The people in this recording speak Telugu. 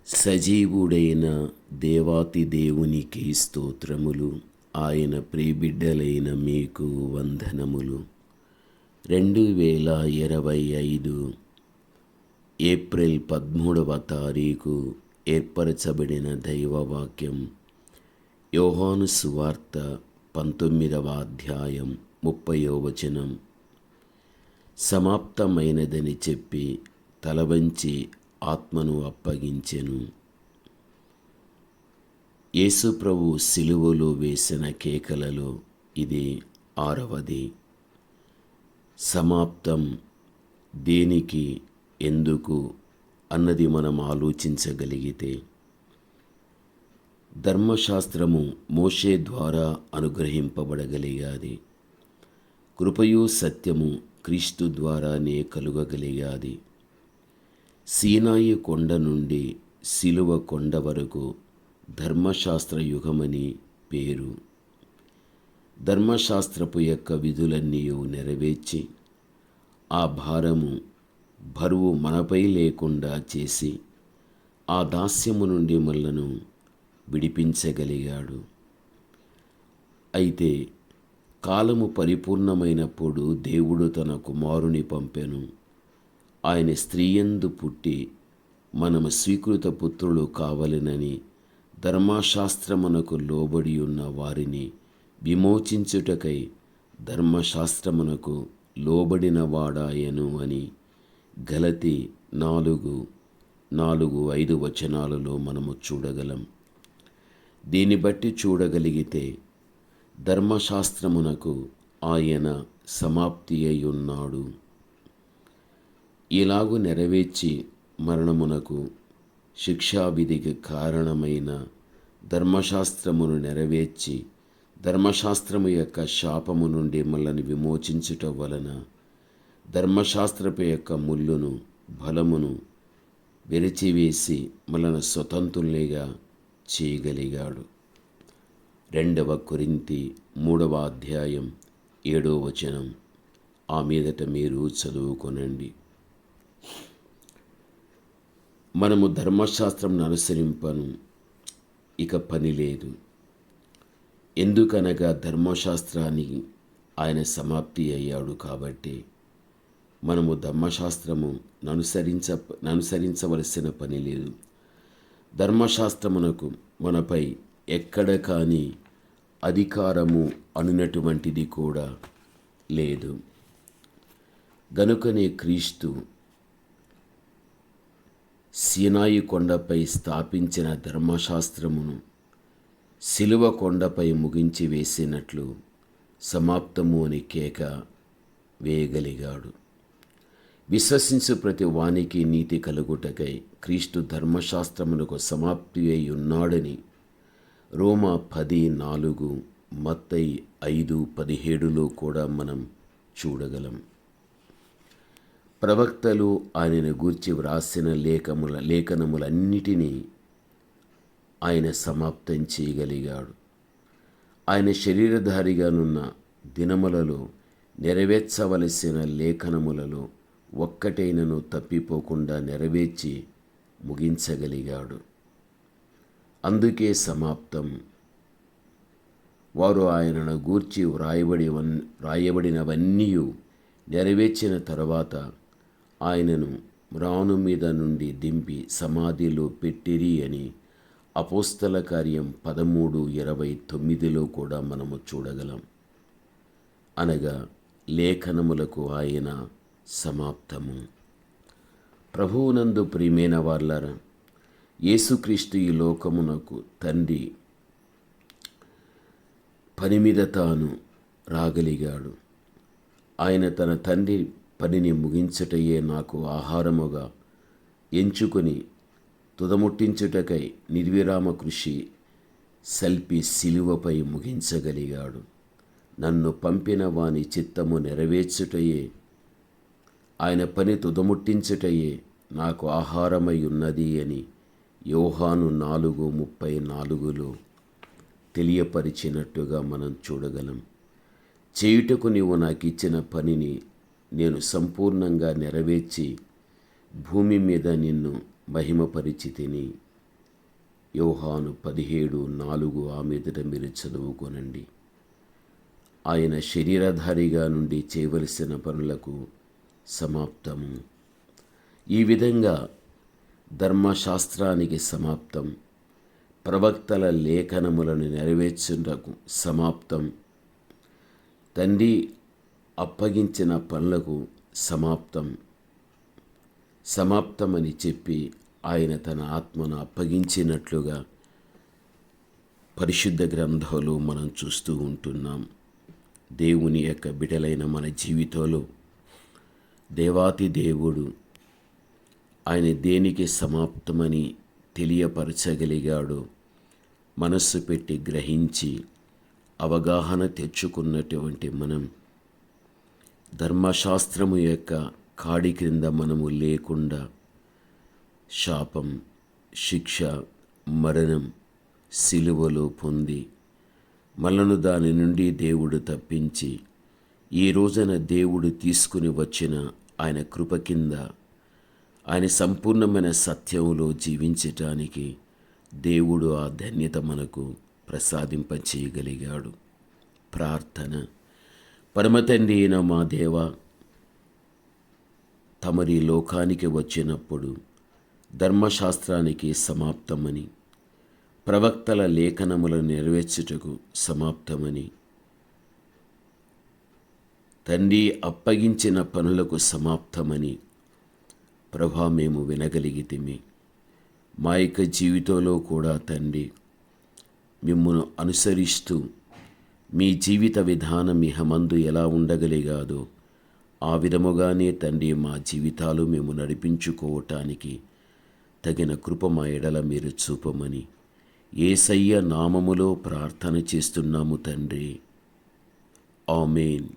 సజీవుడైన దేవాతి దేవునికి స్తోత్రములు. ఆయన ప్రియబిడ్డలైన మీకు వందనములు. 2025 ఏప్రిల్ 13వ తారీఖు ఏర్పరచబడిన దైవవాక్యం యోహాను సువార్త 19వ అధ్యాయం 30వ వచనం. సమాప్తమైనదని చెప్పి తలవంచి ఆత్మను అప్పగించెను. యేసు ప్రభు సిలువలో వేసిన కేకలలో ఇది 6వది. సమాప్తం దేనికి, ఎందుకు అన్నది మనం ఆలోచించగలిగితే, ధర్మశాస్త్రము మోషే ద్వారా అనుగ్రహింపబడగలిగాది. కృపయు సత్యము క్రీస్తు ద్వారానే కలుగగలిగాది. సీనాయి కొండ నుండి సిలువ కొండ వరకు ధర్మశాస్త్ర యుగమని పేరు. ధర్మశాస్త్రపు యొక్క విధులన్నీ నెరవేర్చి ఆ బరువు మనపై లేకుండా చేసి ఆ దాస్యము నుండి మనలను విడిపించగలిగాడు. అయితే కాలము పరిపూర్ణమైనప్పుడు దేవుడు తన కుమారుని పంపెను. ఆయన స్త్రీయందు పుట్టి మనము స్వీకృత పుత్రులు కావలెనని ధర్మశాస్త్రమునకు లోబడి ఉన్న వారిని విమోచించుటకై ధర్మశాస్త్రమునకు లోబడిన వాడాయను అని గలతీ 4:4-5 వచనాలలో మనము చూడగలం. దీన్ని బట్టి చూడగలిగితే ధర్మశాస్త్రమునకు ఆయన సమాప్తి అయి ఉన్నాడు. ఇలాగు నెరవేర్చి మరణమునకు శిక్షావిధికి కారణమైన ధర్మశాస్త్రమును నెరవేర్చి ధర్మశాస్త్రము యొక్క శాపము నుండి మనల్ని విమోచించుట వలన ధర్మశాస్త్రపు యొక్క ముళ్ళును బలమును విరిచివేసి మనల్ని స్వతంత్రులుగా చేయగలిగాడు. 2వ కొరింథీ 3వ అధ్యాయం 7వ వచనం. ఆ మీదట మీరు చదువుకొనండి. మనము ధర్మశాస్త్రం అనుసరింపను ఇక పని లేదు. ఎందుకనగా ధర్మశాస్త్రాన్ని ఆయన సమాప్తి అయ్యాడు కాబట్టి మనము ధర్మశాస్త్రము అనుసరించవలసిన పని లేదు. ధర్మశాస్త్రమునకు మనపై ఎక్కడ కానీ అధికారము అనునటువంటిది కూడా లేదు. గనుకనే క్రీస్తు సీనాయి కొండపై స్థాపించిన ధర్మశాస్త్రమును సిలువ కొండపై ముగించి వేసినట్లు సమాప్తము అని కేక వేయగలిగాడు. విశ్వసించు ప్రతి వానికి నీతి కలుగుటకై క్రీస్తు ధర్మశాస్త్రమునకు సమాప్తి అయి ఉన్నాడని రోమా 10:4, మత్తయి 5:17లో కూడా మనం చూడగలం. ప్రవక్తలు ఆయనను గూర్చి వ్రాసిన లేఖనములన్నిటినీ ఆయన సమాప్తం చేయగలిగాడు. ఆయన శరీరధారిగానున్న దినములలో నెరవేర్చవలసిన లేఖనములలో ఒక్కటైనను తప్పిపోకుండా నెరవేర్చి ముగించగలిగాడు. అందుకే సమాప్తం. వారు ఆయనను గూర్చి వ్రాయబడినవన్నీ నెరవేర్చిన తరువాత ఆయనను మ్రాను మీద నుండి దింపి సమాధిలో పెట్టిరి అని అపోస్తల కార్యం 13:29లో కూడా మనము చూడగలం. అనగా లేఖనములకు ఆయన సమాప్తము. ప్రభువునందు ప్రియమైన వార్లారా, యేసుక్రీస్తు ఈ లోకమునకు తండ్రి పని మీద తాను రాగలిగాడు. ఆయన తన తండ్రి పనిని ముగించుటయే నాకు ఆహారముగా ఎంచుకొని తుదముట్టించుటకై నిర్విరామ కృషి సల్పి సిలువపై ముగించగలిగాడు. నన్ను పంపిన వాని చిత్తము నెరవేర్చుటయే, ఆయన పని తుదముట్టించుటయే నాకు ఆహారమై ఉన్నది అని యోహాను 4:34లో తెలియపరిచినట్టుగా మనం చూడగలం. చేయుటకు నీవు నాకు ఇచ్చిన పనిని నేను సంపూర్ణంగా నెరవేర్చి భూమి మీద నిన్ను మహిమపరిచితిని. యోహాను 17:4 ఆ మీదట మీరు చదువుకోనండి. ఆయన శరీరధారిగా నుండి చేయవలసిన పనులకు సమాప్తము. ఈ విధంగా ధర్మశాస్త్రానికి సమాప్తం, ప్రవక్తల లేఖనములను నెరవేర్చుటకు సమాప్తం, తండ్రి అప్పగించిన పనులకు సమాప్తమని చెప్పి ఆయన తన ఆత్మను అప్పగించినట్లుగా పరిశుద్ధ గ్రంథంలో మనం చూస్తూ ఉంటున్నాం. దేవుని యొక్క బిడ్డలైన మన జీవితంలో దేవాతి దేవుడు ఆయన దేనికి సమాప్తమని తెలియపరచగలిగాడో మనస్సు పెట్టి గ్రహించి అవగాహన తెచ్చుకున్నటువంటి మనం ధర్మశాస్త్రము యొక్క కాడి క్రింద మనము లేకుండా శాపం, శిక్ష, మరణం సిలువలో పొంది మనను దాని నుండి దేవుడు తప్పించి ఈ రోజున దేవుడు తీసుకుని వచ్చిన ఆయన కృప కింద ఆయన సంపూర్ణమైన సత్యములో జీవించటానికి దేవుడు ఆ ధన్యత మనకు ప్రసాదింపచేయగలిగాడు. ప్రార్థన. పరమతండ్రి అయిన మా దేవ, తమరి లోకానికి వచ్చినప్పుడు ధర్మశాస్త్రానికి సమాప్తమని, ప్రవక్తల లేఖనములను నెరవేర్చుటకు సమాప్తమని, తండ్రి అప్పగించిన పనులకు సమాప్తమని ప్రభా మేము వినగలిగితిమి. మా యొక్క జీవితంలో కూడా తండ్రి మిమ్మును అనుసరిస్తూ మీ జీవిత విధానం ఇహమందు ఎలా ఉండగలిగాదో ఆ విధముగానే తండ్రి మా జీవితాలు మేము నడిపించుకోవటానికి తగిన కృప మా ఎడల మీరు చూపమని యేసయ్య నామములో ప్రార్థన చేస్తున్నాము తండ్రి. ఆమేన్.